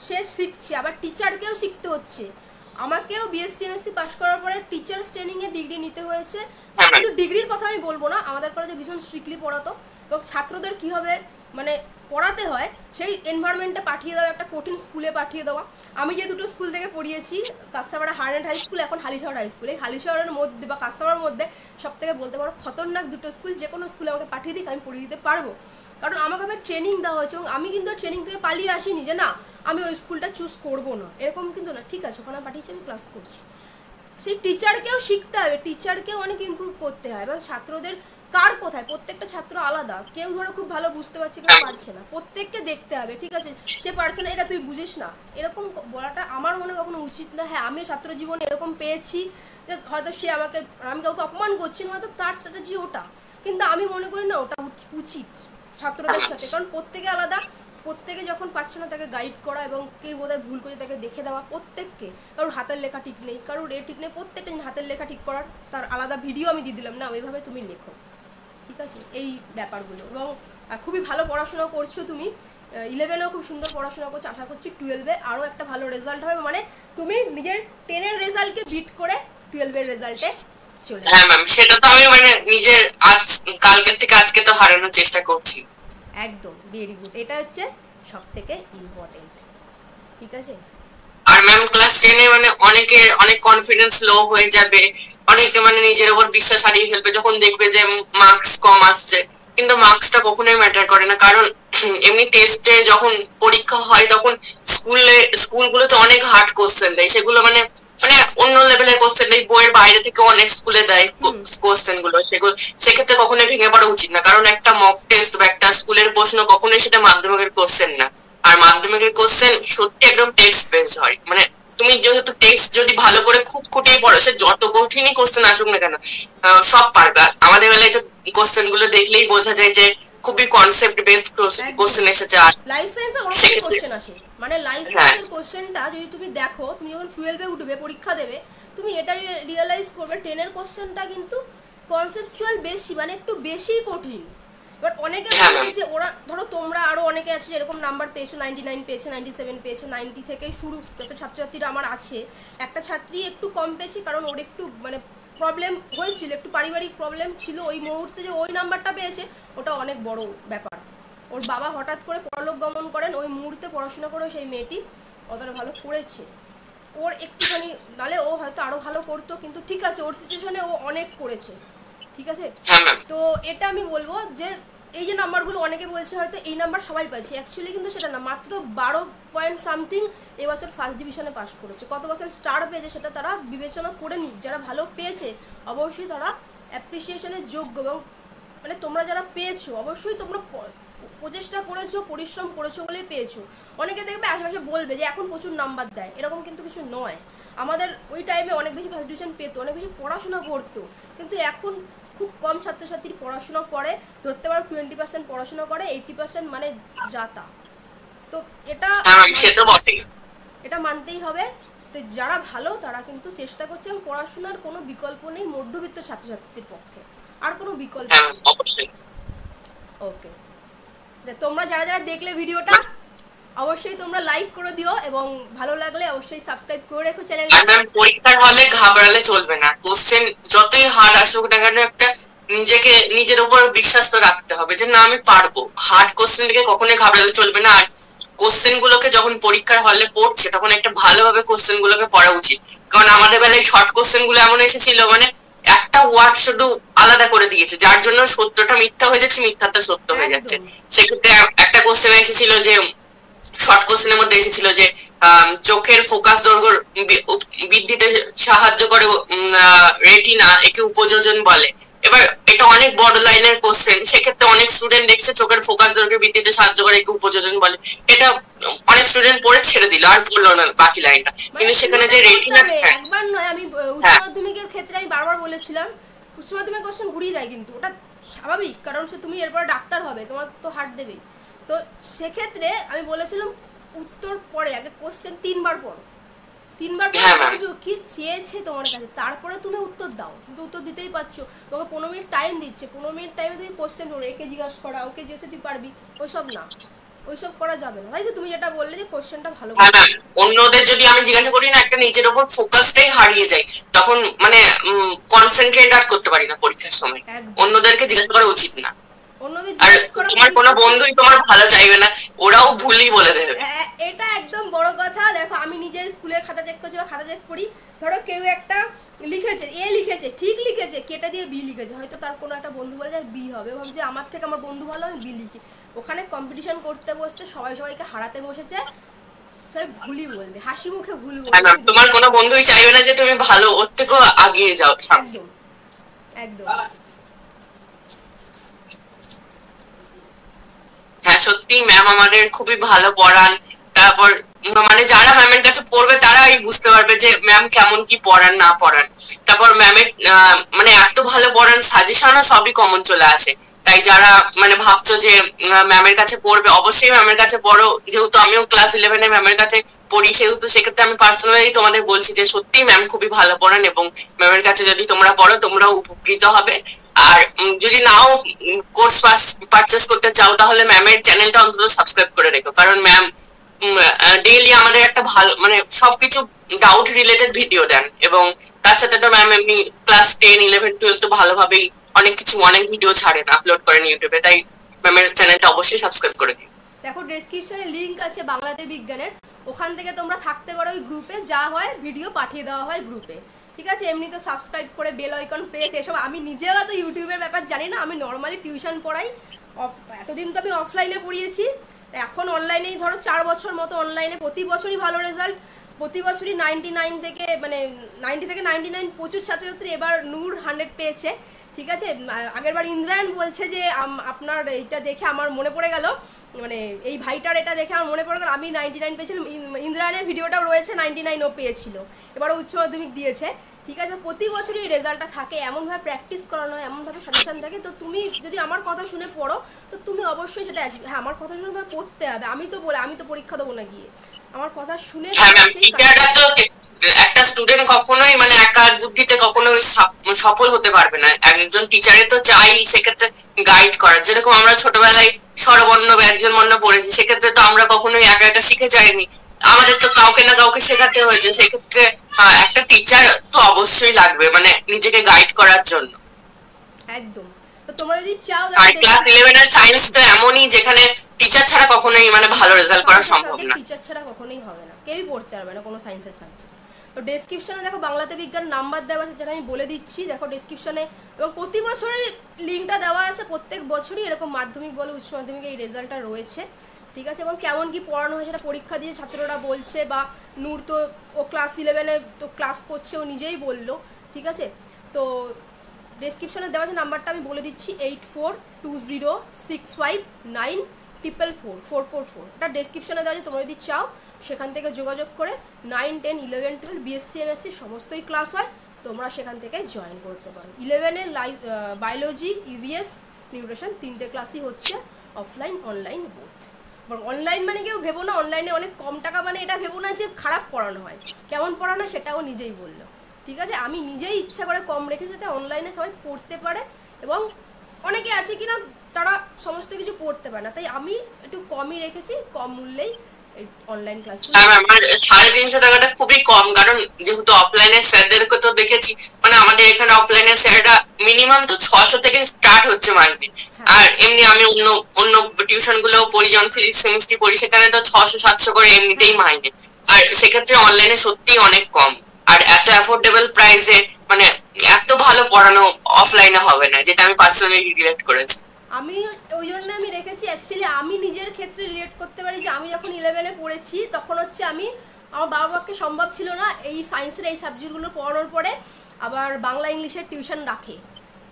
সে শিখছে, আবার টিচারকেও শিখতে হচ্ছে। আমাকেও বিএসসি এমএসসি পাস করার পরে টিচার্স ট্রেনিংয়ে ডিগ্রি নিতে হয়েছে, কিন্তু ডিগ্রির কথা আমি বলবো না, আমাদের কলেজে ভীষণ স্ট্রিক্টলি পড়াতো, এবং ছাত্রদের কীভাবে মানে পড়াতে হয় সেই এনভায়রনমেন্টে পাঠিয়ে দেওয়া, একটা কঠিন স্কুলে পাঠিয়ে দেওয়া। আমি যে দুটো স্কুল থেকে পড়িয়েছি, কাস্তাপাড়া হার্ডেন্ড হাই স্কুল, এখন হালিশহর হাই স্কুল, এই হালিশহরের মধ্যে বা কাস্তাপাড়ার মধ্যে সব থেকে বলতে পারো খতরনাক দুটো স্কুল, যে কোনো স্কুলে আমাকে পাঠিয়ে দিক আমি পড়িয়ে দিতে পারবো, কারণ আমাকে আবার ট্রেনিং দেওয়া হয়েছে, এবং আমি কিন্তু ট্রেনিং থেকে পালিয়ে আসিনি যে না আমি ওই স্কুলটা চুজ করবো না, এরকম কিন্তু না, ঠিক আছে ওখানে পাঠিয়েছি আমি ক্লাস করছি। সেই টিচারকেও শিখতে হবে, টিচারকেও অনেক ইমপ্রুভ করতে হয়, এবং ছাত্রদের কার কোথায়, প্রত্যেকটা ছাত্র আলাদা, কেউ ধরো খুব ভালো বুঝতে পারছে কেউ পারছে না, প্রত্যেককে দেখতে হবে, ঠিক আছে? সে পারছে না এটা তুই বুঝিস না, এরকম বলাটা আমার মনে কখনো উচিত না। হ্যাঁ, আমিও ছাত্র জীবনে এরকম পেয়েছি যে হয়তো সে আমাকে, আমি কাউকে অপমান করছি না, হয়তো তার স্ট্র্যাটেজি ওটা, কিন্তু আমি মনে করি না ওটা উচিত ছাত্রদের সাথে, কারণ প্রত্যেকে আলাদা, প্রত্যেকে যখন পাচ্ছে না তাকে গাইড করা, এবং কে বোধহয় ভুল করে তাকে দেখে দেওয়া, প্রত্যেককে, কারোর হাতের লেখা ঠিক নেই, কারোর ঠিক নেই, প্রত্যেকটা হাতের লেখা ঠিক করার তার আলাদা ভিডিও আমি দিয়ে দিলাম, না ওইভাবে তুমি লেখো, ঠিক আছে? এই ব্যাপারগুলো, এবং খুবই ভালো পড়াশোনা করছো তুমি, 11এও খুব সুন্দর পড়াশোনা করছো, আশা করছি 12-এ আরও একটা ভালো রেজাল্ট হবে, মানে তুমি নিজের 10-এর রেজাল্টকে বিট করে 12-এর রেজাল্টে চলে। হ্যাঁ ম্যাম, সেটা তো আমি মানে নিজের কালকের থেকে আজকে তো হারানোর চেষ্টা করছি। একদম, ভেরি গুড, এটা হচ্ছে সব থেকে ইম্পর্টেন্ট, ঠিক আছে? আর ম্যাম ক্লাস 10-এ মানে অনেকের অনেক কনফিডেন্স লো হয়ে যাবে, অনেকে মানে নিজের উপর বিশ্বাস হারিয়ে ফেলবে যখন দেখবে যে মার্কস কম আসছে, কিন্তু মার্কসটা কখনোই ম্যাটার করে না, কারণ এমনি টেস্টে যখন পরীক্ষা হয় তখন স্কুলগুলোতে অনেক হার্ড কোশ্চেন দেয়, সেগুলো মানে মানে অন্য লেভেলের কোশ্চেন, এই বইয়ের বাইরে থেকে অনেক স্কুলে দেয় কোশ্চেন গুলো, সেগুলো সেক্ষেত্রে কখনোই ভেঙে পড়া উচিত না, কারণ একটা মক টেস্ট বা একটা স্কুলের প্রশ্ন কখনোই সেটা মাধ্যমিকের কোশ্চেন না। আর মাধ্যমিকের কোশ্চেন সত্যি একদম টেক্সট বেস হয়, মানে তুমি যেহেতু টেক্সট যদি ভালো করে খুব খুঁটিয়ে পড়ো, সে যত কঠিনই কোশ্চেন আসুক না কেন সব পারবে। আর আমাদের বেলায় তো কোশ্চেন গুলো দেখলেই বোঝা যায় যে খুবই কনসেপ্ট বেসড কোশ্চেন এসেছে। আর লাইফ সায়েন্সে ওরকম সেক্ষেত্রে কোশ্চেন আসে, মানে লাইফ হ্যাঁ সায়েন্সের কোশ্চেনটা যদি তুমি দেখো, তুমি যখন 12-এ উঠবে পরীক্ষা দেবে, তুমি এটা রিয়েলাইজ করবে 10-এর কোশ্চেনটা কিন্তু কনসেপচুয়াল বেশি, মানে একটু বেশি কঠিন। এবার অনেকে হ্যাঁ বলবে ম্যাম যে ওরা, ধরো তোমরা আরো অনেকে আছে এরকম নাম্বার পেয়েছো, 99 পেয়েছে, 97 পেয়েছে, 90 থেকেই শুরু যত ছাত্রছাত্রীরা আমার আছে। একটা ছাত্রী একটু কম পেয়েছে, কারণ ওর একটু মানে প্রবলেম হয়েছিল, একটু পারিবারিক প্রবলেম ছিল ওই মুহূর্তে, যে ওই নাম্বারটা পেয়েছে ওটা অনেক বড় ব্যাপার। ওর বাবা হঠাৎ করে পরলোক গমন করেন, ওই মুহূর্তে পড়াশোনা করে সেই মেয়েটি অতটা ভালো করেছে। ওর একটুখানি, নালে ও হয়তো আরও ভালো করতো, কিন্তু ঠিক আছে ওর সিচুয়েশনে ও অনেক করেছে, ঠিক আছে। হ্যাঁ ম্যাম তো এটা আমি বলবো যে এই যে নাম্বারগুলো অনেকে বলছে হয়তো এই নাম্বার সবাই পাচ্ছে, অ্যাকচুয়ালি কিন্তু সেটা না, মাত্র 12 পয়েন্ট সামথিং এবছর ফার্স্ট ডিভিশনে পাস করেছে। কত পার্সেন্ট স্টার পেয়েছে সেটা তারা বিবেচনা করে নি, যারা ভালো পেয়েছে অবশ্যই তারা অ্যাপ্রিসিয়েশনের যোগ্য, এবং মানে তোমরা যারা পেয়েছো অবশ্যই তোমরা প্রচেষ্টা করেছো, পরিশ্রম করেছো বলেই পেয়েছো। অনেকে দেখবে আশেপাশে বলবে যে এখন প্রচুর নাম্বার দেয়, এরকম কিন্তু কিছু নয়। আমাদের ওই টাইমে অনেক বেশি ফার্স্ট ডিভিশন পেতো, অনেক বেশি পড়াশোনা করতো, কিন্তু এখন খুব কম ছাত্রছাত্রী পড়াশোনা করে, ধরতে পারো 20% পড়াশোনা করে, 80% মানে যাতা। তো এটা হ্যাঁ ম্যাম সে তো বটেই। এটা মানতেই হবে। তো যারা ভালো তারা কিন্তু চেষ্টা করছে, এবং পড়াশোনার কোনো বিকল্প নেই মধ্যবিত্ত ছাত্রছাত্রীদের পক্ষে, আর কোনো বিকল্প হ্যাঁ নেই। ম্যাম অবশ্যই। ওকে, তোমরা যারা যারা দেখলে ভিডিওটা অবশ্যই তোমরা লাইক করে দিও, এবং ভালো লাগলে অবশ্যই সাবস্ক্রাইব করে রেখো আর চ্যানেলটা। ম্যাম পরীক্ষার হলে ঘাবড়ালে চলবে না, কোশ্চেন যতই হার্ড আসুক না কেন একটা নিজের উপর বিশ্বাস তো রাখতে হবে যে না আমি পারবো। হার্ড কোশ্চেন থেকে কখনোই ঘাবড়ালে চলবে না। আর কোশ্চেন গুলোকে যখন পরীক্ষার হলে পড়ছে তখন একটা ভালোভাবে কোশ্চেন গুলোকে পড়া উচিত, কারণ আমাদের বেলায় শর্ট কোশ্চেন গুলো এমন এসেছিল মানে একটা ওয়ার্ড শুধু আলাদা করে দিয়েছে, যার জন্য সত্যটা মিথ্যা হয়ে যাচ্ছে, মিথ্যাটা সত্য হয়ে যাচ্ছে। একদম সেক্ষেত্রে একটা কোশ্চেন এসেছিল যে শর্ট কোশ্চেনের মধ্যে এসেছিল যে চোখের ফোকাস দৈর্ঘ্য বৃদ্ধিতে সাহায্য করে রেটিনা, একে উপযোজন বলে। এবার এটা অনেক বড় লাইনের কোশ্চেন, সেক্ষেত্রে অনেক স্টুডেন্ট দেখছে চোখের ফোকাস দৈর্ঘ্য বৃদ্ধিতে সাহায্য করে একে উপযোজন বলে, এটা অনেক স্টুডেন্ট পড়ে ছেড়ে দিল আর পড়লো না বাকি লাইনটা, মানে কিন্তু সেখানে যে রেটিনা। হ্যাঁ একবার নয়, আমি উচ্চ হ্যাঁ মাধ্যমিকের ক্ষেত্রে আমি বারবার বলেছিলাম উচ্চ মাধ্যমিক কোশ্চেন ঘুরিয়ে দেয়, কিন্তু ওটা স্বাভাবিক, কারণ সে তুমি এরপর ডাক্তার হবে, তোমার তো হার্ট দেবেই। তো সেক্ষেত্রে আমি বলেছিলাম উত্তর পরে আগে কোশ্চেন 3 বার পড়ো, 3 বার পরে হ্যাঁ ম্যাম বুঝো কি চেয়েছে তোমার কাছে, তারপরে তুমি উত্তর দাও। কিন্তু উত্তর দিতেই পারছো, তোমাকে 15 মিনিট টাইম দিচ্ছে, 15 মিনিট টাইমে তুমি কোশ্চেন পড়ো, একে জিজ্ঞাসা করা, ওকে জিজ্ঞাসা তুই পারবি, ওইসব না, ওইসব করা যাবে না। তাই তো তুমি যেটা বললে যে কোশ্চেনটা ভালো হ্যাঁ করে। ম্যাম অন্যদের যদি আমি জিজ্ঞাসা করি না, একটা নিজের ওপর ফোকাসটাই হারিয়ে যায়, তখন মানে কনসেন্ট্রেট আর করতে পারি না পরীক্ষার সময়। একদম, অন্যদেরকে জিজ্ঞাসা করা উচিত না। অন্যদের আর জিজ্ঞেস করা তোমার কোনো বন্ধুই তোমার ভালো চাইবে না, ওরাও ভুলই বলে দেবে। এটা একদম বড় কথা। দেখো আমি নিজে স্কুলের খাতা চেক করছি বা খাতা চেক করি, ধরো কেউ একটা লিখেছে, এ লিখেছে, ঠিক লিখেছে, কেটে দিয়ে বি লিখেছে, হয়তো তার কোনো একটা বন্ধু বলে যায় বি হবে, ও ভাবছে আমার থেকে আমার বন্ধু ভালো, আমি বি লিখি। ওখানে কম্পিটিশন করতে বসছে, সবাই সবাইকে হারাতে বসেছে, সবাই ভুলই বলবে, হাসি মুখে ভুল হ্যাঁ ম্যাম বলবে। তোমার কোনো বন্ধুই চাইবে না যে তুমি ভালো, ওর থেকেও আগিয়ে যাও সামনে। একদম একদম। হ্যাঁ সত্যি ম্যাম আমাদের খুবই ভালো পড়ান। তারপর মানে যারা ম্যামের কাছে পড়বে তারাই বুঝতে পারবে যে ম্যাম কেমন কি পড়ান না পড়ান। তারপর ম্যামের মানে এত ভালো পড়ান, সাজেশনও সবই কমন চলে আসে। তাই যারা মানে ভাবছো যে ম্যামের কাছে পড়বে, অবশ্যই ম্যামের কাছে পড়ো। যেহেতু আমিও ক্লাস 11-এ ম্যামের কাছে পড়ি, সেহেতু সেক্ষেত্রে আমি পার্সোনালি তোমাদের বলছি যে সত্যি ম্যাম খুবই ভালো পড়ান, এবং ম্যামের কাছে যদি তোমরা পড়ো তোমরাও উপকৃত হবে। আর যদি নাও কোর্স পারচেস করতে চাও তাহলে ম্যামের চ্যানেলটা অন্তত সাবস্ক্রাইব করে রেখো, কারণ ম্যাম ডেইলি আমাদের একটা ভালো মানে সবকিছু ডাউট রিলেটেড ভিডিও দেন, এবং তার সাথে তো ম্যাম এমনি ক্লাস 10, 11, 12 তো ভালোভাবেই অনেক কিছু অনেক ভিডিও ছাড়েন, আপলোড করেন ইউটিউবে। তাই ম্যামের চ্যানেলটা অবশ্যই সাবস্ক্রাইব করে দিন। দেখো ডেসক্রিপশনে লিংক আছে বাংলাদেশ বিজ্ঞানের, ওখান থেকে তোমরা থাকতে পারো ওই গ্রুপে, যা হয় ভিডিও পাঠিয়ে দেওয়া হয় গ্রুপে, ঠিক আছে। এমনি তো সাবস্ক্রাইব করে বেল আইকন প্রেস, এসব আমি নিজেও তো ইউটিউবের ব্যাপার জানি না, আমি নর্মালি টিউশন পড়াই। এতদিন তো আমি অফলাইনে পড়িয়েছি, এখন অনলাইনেই ধরো 4 বছর মতো অনলাইনে, প্রতি বছরই ভালো রেজাল্ট, প্রতি বছরই 99 থেকে মানে 90 থেকে 99 প্রচুর ছাত্রছাত্রী, এবার নূর 100 পেয়েছে। ঠিক আছে, আগেরবার ইন্দ্রায়ণ বলছে যে আপনার এইটা দেখে আমার মনে পড়ে গেল, মানে এই ভাইটার এটা দেখে আমার মনে পড়ে গেল আমি 99 পেয়েছিলাম। ইন্দ্রায়ণের ভিডিওটাও রয়েছে, 99 ও পেয়েছিল, এবারও উচ্চ মাধ্যমিক দিয়েছে। ঠিক আছে, প্রতি বছরই এই রেজাল্টটা থাকে, এমনভাবে প্র্যাকটিস করানো হয়, এমনভাবে সাজেশন থাকে। তো তুমি যদি আমার কথা শুনে পড়ো তো তুমি অবশ্যই সেটা অ্যাচিভ, হ্যাঁ আমার কথা শুনে তোমায় পড়তে হবে, আমি তো পরীক্ষা দেবো না গিয়ে, আমার কথা শুনে হ্যাঁ ম্যাম, টিচাররা তো একটা স্টুডেন্ট কখনোই মানে একা বুদ্ধিতে কখনোই সফল হতে পারবে না। একজন টিচারের তো চাই সেক্ষেত্রে গাইড করার। যেরকম আমরা ছোটবেলায় স্বরবর্ণ ব্যঞ্জনবর্ণ পড়েছি, সেক্ষেত্রে তো আমরা কখনোই একা একা শিখে যাইনি, আমাদের তো কাউকে না কাউকে শেখাতে হয়েছে। সেক্ষেত্রে একটা টিচার তো অবশ্যই লাগবে মানে নিজেকে গাইড করার জন্য। একদম। তো তোমরা যদি চাও আর ক্লাস 11 এর সায়েন্স তো এমনই যেখানে টিচার ছাড়া কখনোই মানে ভালো রেজাল্ট করা সম্ভব না। টিচার ছাড়া কখনোই হবে না, কেউই পড়তে পারবে না কোনো সায়েন্সের সাবজেক্ট। তো ডেসক্রিপশনে দেখো বাংলাতে বিজ্ঞান নাম্বার দেওয়া আছে, যেটা আমি বলে দিচ্ছি দেখো ডেসক্রিপশনে, এবং প্রতি বছরই লিঙ্কটা দেওয়া আছে, প্রত্যেক বছরই এরকম মাধ্যমিক বলে উচ্চ মাধ্যমিকে এই রেজাল্টটা রয়েছে। ঠিক আছে, এবং কেমন কি পড়ানো হয় সেটা পরীক্ষা দিয়ে ছাত্ররা বলছে, বা নূর তো ও ক্লাস 11-এ তো ক্লাস করছে, ও নিজেই বললো। ঠিক আছে, তো ডেসক্রিপশনে দেওয়া আছে নাম্বারটা আমি বলে দিচ্ছি, 842065944444, এটা ডেসক্রিপশনে দেওয়া আছে। তোমরা যদি চাও সেখান থেকে যোগাযোগ করে 9, 10, 11, 12 বিএসসি এমএসসি সমস্তই ক্লাস হয়, তোমরা সেখান থেকে জয়েন করতে পারো। 11-এর লাইভ বায়োলজি, ইভিএস, নিউট্রিশন 3টে ক্লাসই হচ্ছে অফলাইন অনলাইন বোথ। এবং অনলাইন মানে কেউ ভেবো না অনলাইনে অনেক কম টাকা, মানে এটা ভেবো না যে খারাপ পড়ানো হয়, কেমন পড়ানো সেটাও নিজেই বললো। ঠিক আছে, আমি নিজেই ইচ্ছা করে কম রেখেছি যাতে অনলাইনে সবাই পড়তে পারে, এবং অনেকে আছে কিনা তারা সমস্ত কিছু পড়তে পারে না, তাই আমি একটু কমই রেখেছি, কম মূল্যেই অনলাইন ক্লাস। হ্যাঁ ম্যাম, আর 350 টাকাটা খুবই কম, কারণ যেহেতু অফলাইনের স্যারদেরকে তো দেখেছি, মানে আমাদের এখানে অফলাইনের স্যাররা মিনিমাম তো 600 থেকে স্টার্ট হচ্ছে মাইনে। আর এমনি আমি অন্য অন্য টিউশন গুলো পড়ি, যেমন ফিজিক্স কেমিস্ট্রি পড়ি, সেখানে তো 600-700 করে এমনিতেই মাইনে। আর সেক্ষেত্রে অনলাইনে সত্যিই অনেক কম, আর এত অ্যাফোর্ডেবল প্রাইসে মানে এত ভালো পড়ানো অফলাইনে হবে না, যেটা আমি পার্সোনালি রিলেট করেছি। আমি ওই জন্য আমি রেখেছি, অ্যাকচুয়ালি আমি নিজের ক্ষেত্রে রিলেট করতে পারি যে আমি যখন 11-এ পড়েছি তখন হচ্ছে আমি, আমার বাবা মাকে সম্ভব ছিল না এই সায়েন্সের এই সাবজেক্টগুলো পড়ানোর পরে আবার বাংলা ইংলিশের টিউশন রাখে।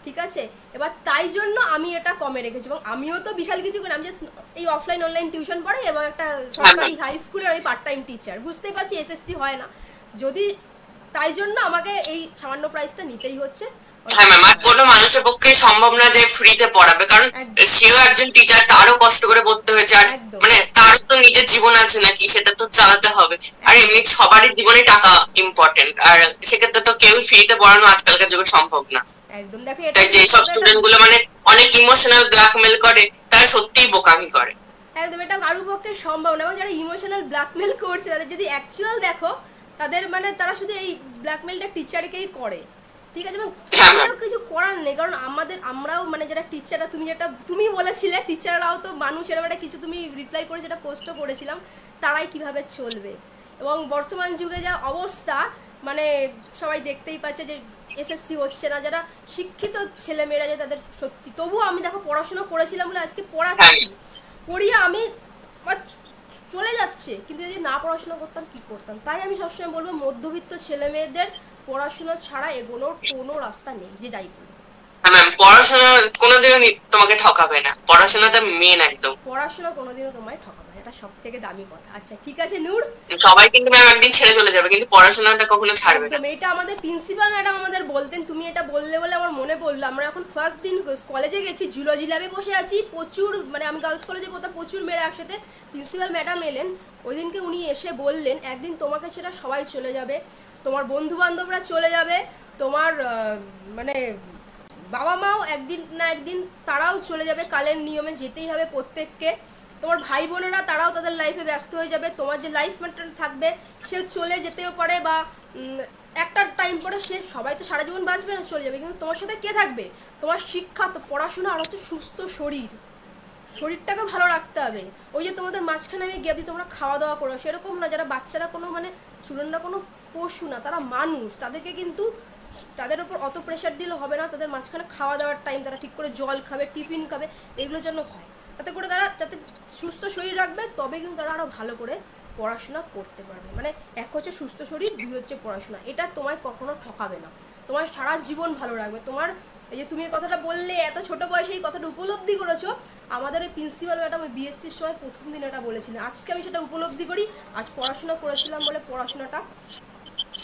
ঠিক আছে, এবার তাই জন্য আমি এটা কমে রেখেছি, এবং আমিও তো বিশাল কিছু করি, আমি জাস্ট এই অফলাইন অনলাইন টিউশন পড়াই এবং একটা সরকারি হাই স্কুলের ওই পার্ট টাইম টিচার, বুঝতেই পারছি এসএসসি হয় না যদি, তাই জন্য আমাকে এই সামান্য প্রাইসটা নিতেই হচ্ছে। হ্যাঁ ম্যাম, আর কোনো মানুষের পক্ষে সম্ভব না যে ফ্রিতে পড়াবে, কারণ সেও একজন টিচার, তারও কষ্ট করে পড়তে হয়েছে, আর মানে তার তো নিজের জীবন আছে নাকি, সেটা তো চালাতে হবে। আর এমনি সবারই জীবনে টাকা ইম্পর্টেন্ট, আর সেক্ষেত্রে তো কেউ ফ্রিতে পড়ানো আজকালকার যুগে সম্ভব না। একদম, দেখো তাই যে সব স্টুডেন্ট গুলো মানে অনেক ইমোশনাল ব্ল্যাকমেল করে, তারা সত্যিই বোকামি করে। একদম, এটা কারোর পক্ষে সম্ভব না, এবং যারা ইমোশনাল ব্ল্যাকমেল করছে তাদের যদি অ্যাকচুয়াল দেখো, তাদের মানে তারা শুধু এই ব্ল্যাকমেলটা টিচারকেই করে। ঠিক আছে, এবং কিছু করার নেই, কারণ আমরাও মানে যারা টিচাররা, তুমি বলেছিলে টিচাররাও তো মানুষ, এরকম একটা কিছু তুমি রিপ্লাই করে যেটা পোস্টও করেছিলাম, তারাই কিভাবে চলবে। এবং বর্তমান যুগে যা অবস্থা, মানে সবাই দেখতেই পাচ্ছে যে এসএসসি হচ্ছে না, যারা শিক্ষিত ছেলেমেয়েরা যে তাদের সত্যি, তবুও আমি দেখো পড়াশোনা করেছিলাম বলে আজকে পড়াচ্ছি, পড়িয়ে আমি চলে যাচ্ছে, কিন্তু যদি না পড়াশোনা করতাম কি করতাম। তাই আমি সবসময় বলবো মধ্যবিত্ত ছেলে মেয়েদের পড়াশোনা ছাড়া এগোনোর কোনো রাস্তা নেই, যে যাই বলুন। হ্যাঁ ম্যাম, পড়াশোনা কোনোদিনও তোমাকে ঠকাবে না, পড়াশোনাটা মেন একদম। পড়াশোনা কোনোদিনও তোমায় ঠকাবে না, এটা সব থেকে দামি কথা। আচ্ছা ঠিক আছে নূর, সবাই কিন্তু ম্যাম একদিন ছেড়ে চলে যাবে, কিন্তু পড়াশোনাটা কখনো ছাড়বে না। এটা আমাদের প্রিন্সিপাল ম্যাডাম আমাদের বলতেন, তুমি এটা বললে বলে আমার মনে পড়লো, আমরা এখন ফার্স্ট দিন কলেজে গেছি, জুলজি ল্যাবে বসে আছি, প্রচুর মানে আমি গার্লস কলেজে পড়তাম, প্রচুর মেয়েরা একসাথে, প্রিন্সিপাল ম্যাডাম এলেন ওই দিনকে, উনি এসে বললেন একদিন তোমাকে সেটা সবাই চলে যাবে, তোমার বন্ধু বান্ধবরা চলে যাবে, তোমার মানে বাবা মাও একদিন না একদিন তারাও চলে যাবে, কালের নিয়মে যেতেই হবে প্রত্যেককে, তোমার ভাই বোনেরা তারাও তাদের লাইফে ব্যস্ত হয়ে যাবে, তোমার যে লাইফ মেটার থাকবে সে চলে যেতেও পারে, বা একটা টাইম পরে সে, সবাই তো সারা জীবন বাঁচবে না, চলে যাবে, কিন্তু তোমার সাথে কে থাকবে, তোমার শিক্ষা, তো পড়াশোনা, আর হচ্ছে সুস্থ শরীরটাকে ভালো রাখতে হবে। ওই যে তোমাদের মাঝখানে আমি গিয়ে তোমরা খাওয়া দাওয়া করো, সেরকম না, যারা বাচ্চারা কোনো মানে স্টুডেন্টরা কোনো পশু না, তারা মানুষ, তাদেরকে কিন্তু তাদের ওপর অত প্রেশার দিলে হবে না, তাদের মাঝখানে খাওয়া দাওয়ার টাইম, তারা ঠিক করে জল খাবে, টিফিন খাবে, এগুলো যেন হয়। তাতে করে তারা যাতে সুস্থ শরীর রাখবে, তবে কিন্তু তারা আরও ভালো করে পড়াশোনা করতে পারবে। মানে এক হচ্ছে সুস্থ শরীর, দুই হচ্ছে পড়াশোনা। এটা তোমায় কখনো ঠকাবে না, তোমার সারা জীবন ভালো রাখবে। তোমার এই যে তুমি এই কথাটা বললে, এত ছোট বয়সে এই কথাটা উপলব্ধি করেছো, আমাদের এই প্রিন্সিপাল ম্যাডাম ওই বিএসসির সময় প্রথম দিন এটা বলেছিলেন। আজকে আমি সেটা উপলব্ধি করি, আজ পড়াশোনা করেছিলাম বলে পড়াশোনাটা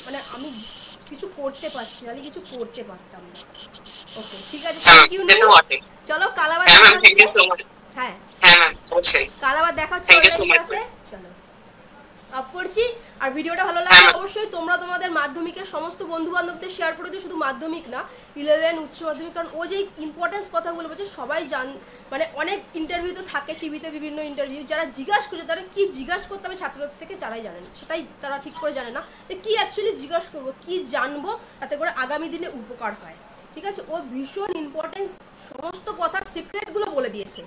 মানে আমি কিছু করতে পারছি না, আমি কিছু করতে পারতাম না। ওকে ঠিক আছে, থ্যাংক ইউ। চলো কাল আবার দেখা হচ্ছে। হ্যাঁ হ্যাঁ ম্যাম, অবশ্যই কাল আবার দেখা হচ্ছে thank you so online much. ক্লাসে। চলো অফ করছি। আর ভিডিওটা ভালো লাগলে অবশ্যই তোমরা তোমাদের মাধ্যমিকের সমস্ত বন্ধু বান্ধবদের শেয়ার করে দিও, শুধু মাধ্যমিক না, 11 উচ্চ মাধ্যমিক। কারণ ও যে ইম্পর্টেন্স কথাগুলো বলছে সবাই মানে অনেক ইন্টারভিউ তো থাকে টিভিতে, বিভিন্ন ইন্টারভিউ, যারা জিজ্ঞাসা করছে তারা কি জিজ্ঞাসা করতে হবে ছাত্রদের থেকে যারাই জানেন, সেটাই তারা ঠিক করে জানে না যে কী অ্যাকচুয়ালি জিজ্ঞাসা করবো, কী জানবো, তাতে করে আগামী দিনে উপকার হয়। ঠিক আছে, ও ভীষণ ইম্পর্টেন্স সমস্ত কথার সিক্রেটগুলো বলে দিয়েছে।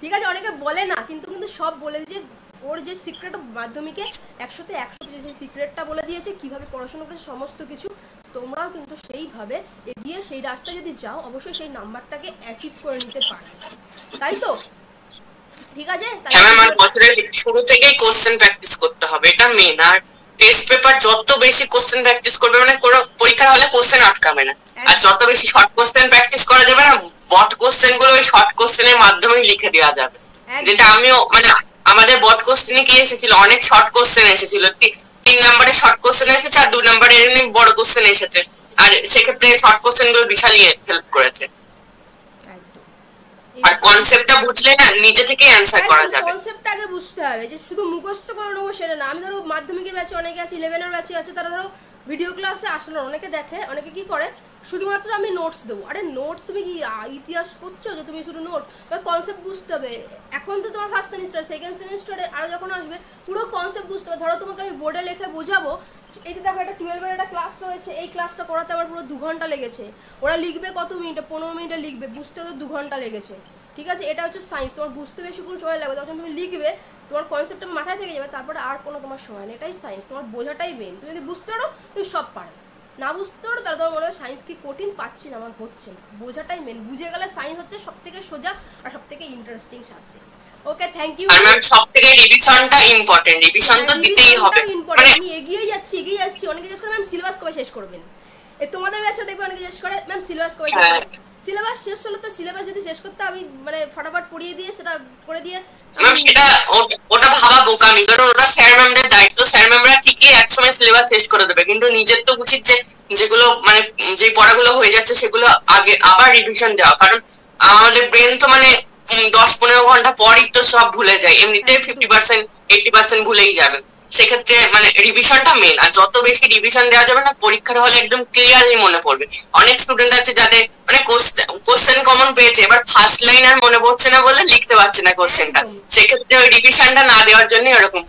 ঠিক আছে, অনেকে বলে না, কিন্তু কিন্তু সব বলে দিয়েছে। ওর যে সিক্রেট মাধ্যমিকে 100তে 100 সেই সিক্রেটটা বলে দিয়েছে, কীভাবে পড়াশোনা করেছে সমস্ত কিছু। তোমরাও কিন্তু সেইভাবে এগিয়ে সেই রাস্তায় যদি যাও, অবশ্যই সেই নাম্বারটাকে অ্যাচিভ করে নিতে পারবে, তাই তো? ঠিক আছে, আমার বছরের শুরু থেকেই কোশ্চেন প্র্যাকটিস করতে হবে, এটা মেন। আর টেস্ট পেপার যত বেশি কোশ্চেন প্র্যাকটিস করবে, মানে কোনো পরীক্ষা হলে কোশ্চেন আটকাবে না। আর যত বেশি শর্ট কোশ্চেন প্র্যাকটিস করা যাবে না, বট কোশ্চেন গুলো ওই শর্ট কোশ্চেনের মাধ্যমে লিখে দেওয়া যাবে। যেটা আমিও মানে আমাদের বট কোশ্চেনে কি এসেছিল, অনেক শর্ট কোশ্চেন এসেছিল, 3 নম্বরের শর্ট কোশ্চেন এসেছে আর 2 নম্বরের এমনি বড় কোশ্চেন এসেছে। আর সেক্ষেত্রে শর্ট কোশ্চেন গুলো বিশালই হেল্প করেছে। আর কনসেপ্টটা বুঝলে না নিজে থেকেই অ্যানসার করা যাবে। কনসেপ্টটা আগে বুঝতে হবে, যে শুধু মুখস্থ করে নেবো সেটা না। আমি ধরো মাধ্যমিকের ব্যাচে অনেকে আছে, 11 এর ব্যাচে আছে, তারা ধরো ভিডিও ক্লাসে আসলে অনেকে দেখে, অনেকে কি করে শুধুমাত্র আমি নোটস দেবো। আরে নোট তুমি কি ইতিহাস পড়ছো যে তুমি শুধু নোট? কনসেপ্ট বুঝতে হবে। এখন তো তোমার ফার্স্ট সেমিস্টার, সেকেন্ড সেমিস্টারে আরও যখন আসবে পুরো কনসেপ্ট বুঝতে হবে। ধরো তোমাকে আমি বোর্ডে লিখে বোঝাবো, এই যে দেখো একটা 12-এর একটা ক্লাস রয়েছে, এই ক্লাসটা করাতে আমার পুরো 2 ঘন্টা লেগেছে। ওরা লিখবে কত মিনিটে? 15 মিনিটে লিখবে, বুঝতে তো 2 ঘন্টা লেগেছে। ঠিক আছে, এটা হচ্ছে সায়েন্স। তোমার বুঝতে বেশি কোনো সময় লাগবে, তখন তুমি লিখবে, তোমার কনসেপ্টটা মাথায় থেকে যাবে, তারপরে আর কোনো তোমার সময় নেই। এটাই সায়েন্স, তোমার বোঝাটাই মেন। তুমি যদি বুঝতে পারো তুমি সব পারো, না বুঝতে পারো তাহলে তোমার মনে হয় সায়েন্স কি কঠিন, পাচ্ছি না, আমার হচ্ছে না। বোঝাটাই মেন, বুঝে গেলে সায়েন্স হচ্ছে সব থেকে সোজা আর সব থেকে interesting subject. Okay thank you. আর ম্যাম সবথেকে রিভিশনটা ইম্পর্টেন্ট, রিভিশন তো দিতেই হবে। মানে আমি এগিয়ে যাচ্ছি। অনেকে জিজ্ঞেস করে ম্যাম সিলেবাস কবে শেষ করবেন? তোমাদের ব্যাচে দেখবে অনেকে জিজ্ঞেস করে ম্যাম সিলেবাস কবে শেষ করবেন? সিলেবাস শেষ হলো তো, সিলেবাস যদি শেষ করতে আমি মানে ফটাফট পড়িয়ে দিয়ে সেটা করে দিয়ে ম্যাম সেটা ওটা ভাবা বোকামি, কারণ ওটা স্যার ম্যামদের দায়িত্ব। স্যার ম্যামরা ঠিকই একসময় সিলেবাস শেষ করে দেবে, কিন্তু নিজের তো উচিত যে যেগুলো মানে যে পড়াগুলো হয়ে যাচ্ছে সেগুলো আগে আবার রিভিশন দেওয়া। কারণ আমাদের ব্রেন তো মানে 10-15 ঘন্টা পরই তো সব ভুলে যায়, এমনিতে 50% 80% ভুলেই যাবে। সেক্ষেত্রে মানে রিভিশনটা মেন। আর যত বেশি রিভিশন দেওয়া যাবে না, পরীক্ষার হলে একদম ক্লিয়ারলি মনে পড়বে। অনেক স্টুডেন্ট আছে যাদের মানে কোশ্চেন কমন পেয়েছে, এবার ফার্স্ট লাইন আর মনে পড়ছে না বলে লিখতে পারছে না কোশ্চেনটা। সেক্ষেত্রে ওই রিভিশনটা না দেওয়ার জন্য এরকম।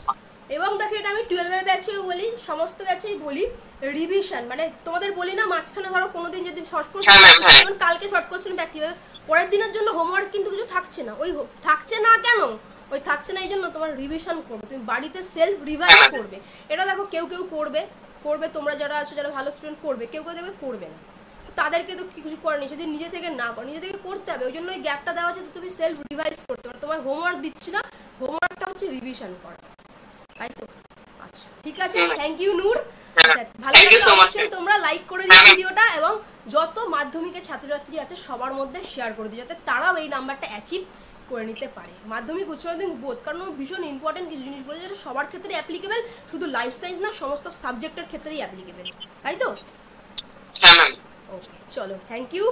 এবং দেখো এটা আমি 12-এর ব্যাচেও বলি, সমস্ত ব্যাচেই বলি, রিভিশন মানে তোমাদের বলি না, মাঝখানে ধরো কোনোদিন যদি শর্ট কোশ্চেন, যেমন কালকে শর্ট কোশ্চেন প্র্যাকটিস হবে, পরের দিনের জন্য হোমওয়ার্ক কিন্তু কিছু থাকছে না। ওই থাকছে না কেন? ওই থাকছে না এই জন্য তোমার রিভিশন করবে, তুমি বাড়িতে সেলফ রিভাইজ করবে। এটা দেখো কেউ কেউ করবে, তোমরা যারা আছো যারা ভালো স্টুডেন্ট করবে, কেউ কেউ দেখবে করবে না, তাদেরকে তো কিছু করেনি, যদি নিজে থেকে না করো, নিজে থেকে করতে হবে। ওই জন্য ওই গ্যাপটা দেওয়া হচ্ছে, তুমি সেলফ রিভাইজ করতে পারো। তোমার হোমওয়ার্ক দিচ্ছি না, হোমওয়ার্কটা হচ্ছে রিভিশন করা, তাই তো? আচ্ছা ঠিক আছে, থ্যাংক ইউ নূর। আচ্ছা ভালো লাগলে অবশ্যই তোমরা লাইক করে দিও ভিডিওটা, এবং যত মাধ্যমিকের ছাত্রছাত্রী আছে সবার মধ্যে শেয়ার করে দিও, যাতে তারাও এই নাম্বারটা অ্যাচিভ করে নিতে পারে। মাধ্যমিক উচ্চ মাধ্যমিক বোধ, কারণ ভীষণ ইম্পর্টেন্ট কিছু জিনিস বলে, যেটা সবার ক্ষেত্রে অ্যাপ্লিকেবল, শুধু লাইফ সায়েন্স না, সমস্ত সাবজেক্টের ক্ষেত্রেই অ্যাপ্লিকেবল, তাই তো? হ্যাঁ ম্যাম। ওকে চলো, থ্যাংক ইউ।